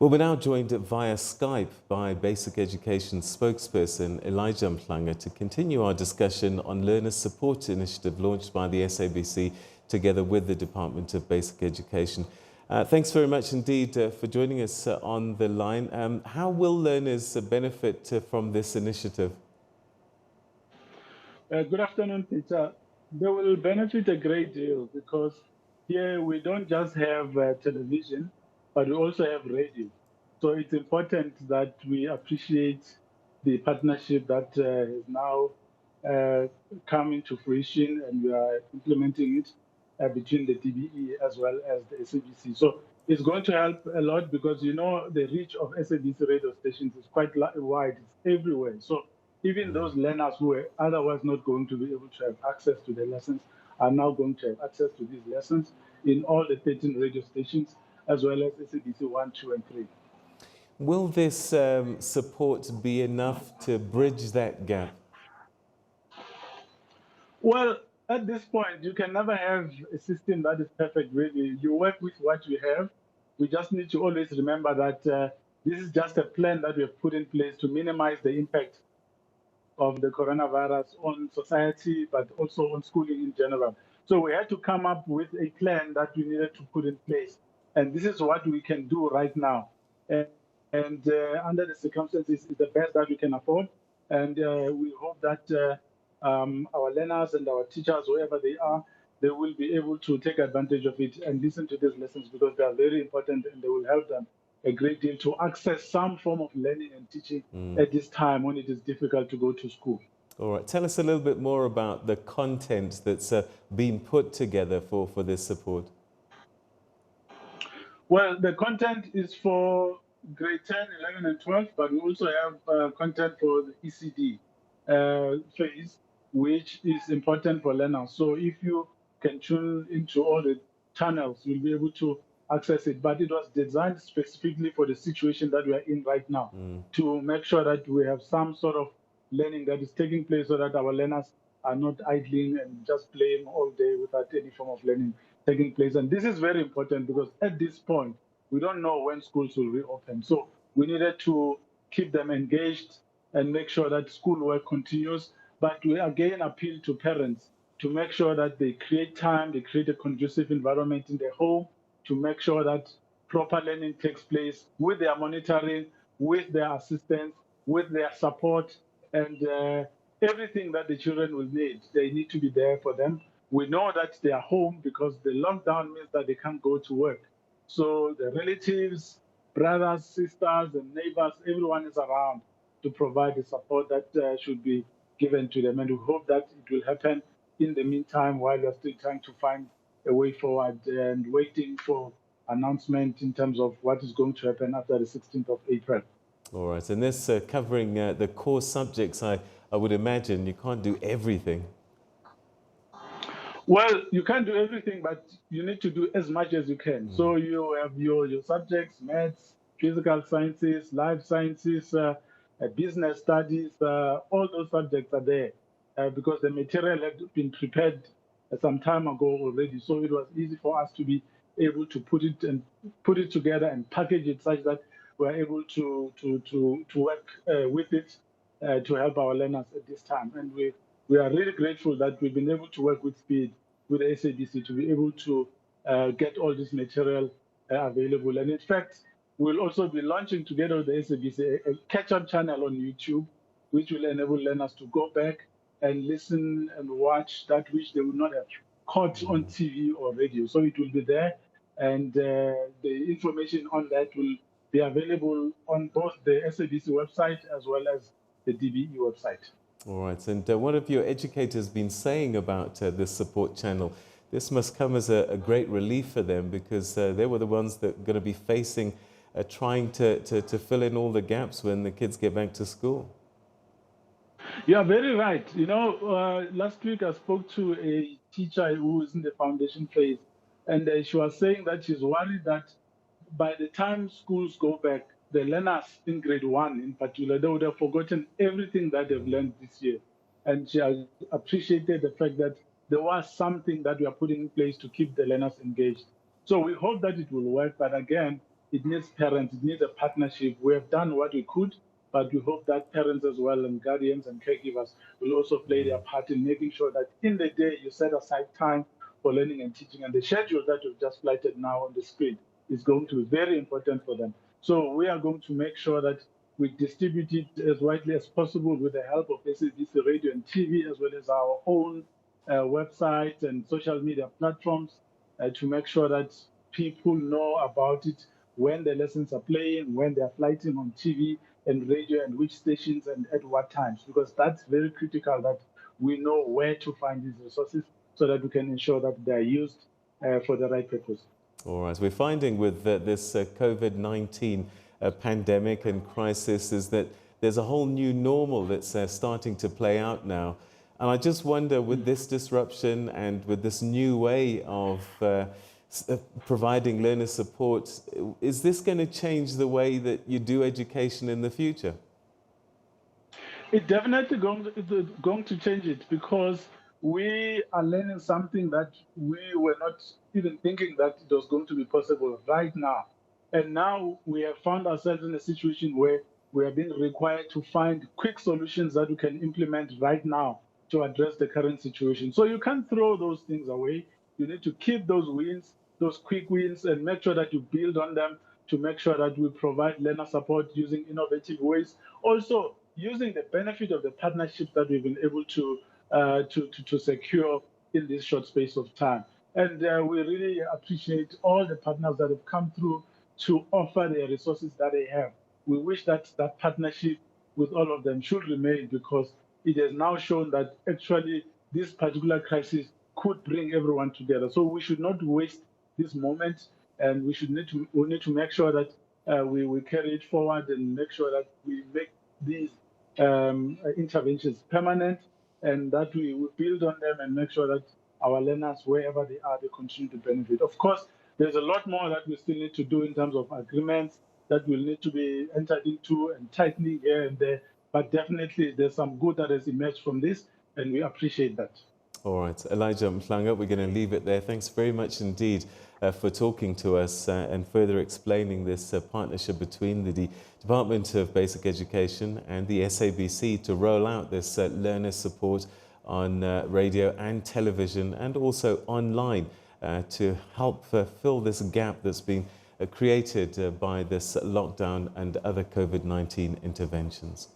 Well, we're now joined via Skype by Basic Education spokesperson Elijah Mhlanga to continue our discussion on Learner Support Initiative launched by the SABC together with the Department of Basic Education. Thanks very much indeed for joining us on the line. How will learners benefit from this initiative? Good afternoon, Peter. They will benefit a great deal because here we don't just have television, but we also have radio. So it's important that we appreciate the partnership that is now coming to fruition, and we are implementing it between the DBE as well as the SABC. So it's going to help a lot because, you know, the reach of SABC radio stations is quite wide. It's everywhere. So even those learners who were otherwise not going to be able to have access to the lessons are now going to have access to these lessons in all the 13 radio stations, as well as SABC 1, 2, and 3. Will this support be enough to bridge that gap? Well, at this point, you can never have a system that is perfect, really. You work with what you have. We just need to always remember that this is just a plan that we have put in place to minimize the impact of the coronavirus on society, but also on schooling in general. So we had to come up with a plan that we needed to put in place. And this is what we can do right now. And under the circumstances, it's the best that we can afford. And we hope that our learners and our teachers, wherever they are, they will be able to take advantage of it and listen to these lessons because they are very important and they will help them a great deal to access some form of learning and teaching at this time when it is difficult to go to school. All right. Tell us a little bit more about the content that's being put together for this support. Well, the content is for grade 10, 11, and 12, but we also have content for the ECD phase, which is important for learners. So if you can tune into all the channels, you'll be able to access it. But it was designed specifically for the situation that we are in right now, to make sure that we have some sort of learning that is taking place so that our learners are not idling and just playing all day without any form of learning taking place. And this is very important because at this point, we don't know when schools will reopen. So we needed to keep them engaged and make sure that schoolwork continues. But we again appeal to parents to make sure that they create time, they create a conducive environment in their home to make sure that proper learning takes place with their monitoring, with their assistance, with their support, and everything that the children will need. They need to be there for them. We know that they are home because the lockdown means that they can't go to work. So the relatives, brothers, sisters, and neighbors, everyone is around to provide the support that should be given to them. And we hope that it will happen in the meantime while we're still trying to find a way forward and waiting for announcement in terms of what is going to happen after the 16th of April. All right. And this covering the core subjects, I would imagine you can't do everything. Well, you can't do everything, but you need to do as much as you can. So you have your subjects, maths, physical sciences, life sciences, business studies, all those subjects are there because the material had been prepared some time ago already. So it was easy for us to be able to put it together and package it such that we're able to work with it to help our learners at this time. And we are really grateful that we've been able to work with speed with the SABC to be able to get all this material available. And in fact, we'll also be launching together with the SABC a catch-up channel on YouTube, which will enable learners to go back and listen and watch that which they would not have caught on TV or radio. So it will be there, and the information on that will be available on both the SABC website as well as the DBE website. All right. And what have your educators been saying about this support channel? This must come as a great relief for them because they were the ones that are going to be facing trying to fill in all the gaps when the kids get back to school. You are very right. You know, last week I spoke to a teacher who is in the foundation phase, and she was saying that she's worried that by the time schools go back, the learners in grade 1 in particular, they would have forgotten everything that they've learned this year. And she appreciated the fact that there was something that we are putting in place to keep the learners engaged. So we hope that it will work. But again, it needs parents, it needs a partnership. We have done what we could, but we hope that parents as well and guardians and caregivers will also play their part in making sure that in the day you set aside time for learning and teaching. And the schedule that you've just flighted now on the screen is going to be very important for them. So we are going to make sure that we distribute it as widely as possible with the help of SABC radio and TV, as well as our own websites and social media platforms to make sure that people know about it when the lessons are playing, when they're flighting on TV and radio, and which stations and at what times, because that's very critical that we know where to find these resources so that we can ensure that they're used for the right purpose. All right. We're finding with this COVID-19 pandemic and crisis is that there's a whole new normal that's starting to play out now. And I just wonder, with this disruption and with this new way of providing learner support, is this going to change the way that you do education in the future? It's definitely going to change it, because we are learning something that we were not even thinking that it was going to be possible right now. And now we have found ourselves in a situation where we are being required to find quick solutions that we can implement right now to address the current situation. So you can't throw those things away. You need to keep those wins, those quick wins, and make sure that you build on them to make sure that we provide learner support using innovative ways. Also, using the benefit of the partnerships that we've been able to secure in this short space of time. And we really appreciate all the partners that have come through to offer the resources that they have. We wish that that partnership with all of them should remain, because it has now shown that actually this particular crisis could bring everyone together. So we should not waste this moment, and we need to make sure that we carry it forward and make sure that we make these interventions permanent, and that we build on them and make sure that our learners, wherever they are, they continue to benefit. Of course, there's a lot more that we still need to do in terms of agreements that will need to be entered into and tightening here and there. But definitely, there's some good that has emerged from this, and we appreciate that. All right, Elijah Mhlanga, we're going to leave it there. Thanks very much indeed for talking to us and further explaining this partnership between the Department of Basic Education and the SABC to roll out this learner support on radio and television and also online to help fill this gap that's been created by this lockdown and other COVID-19 interventions.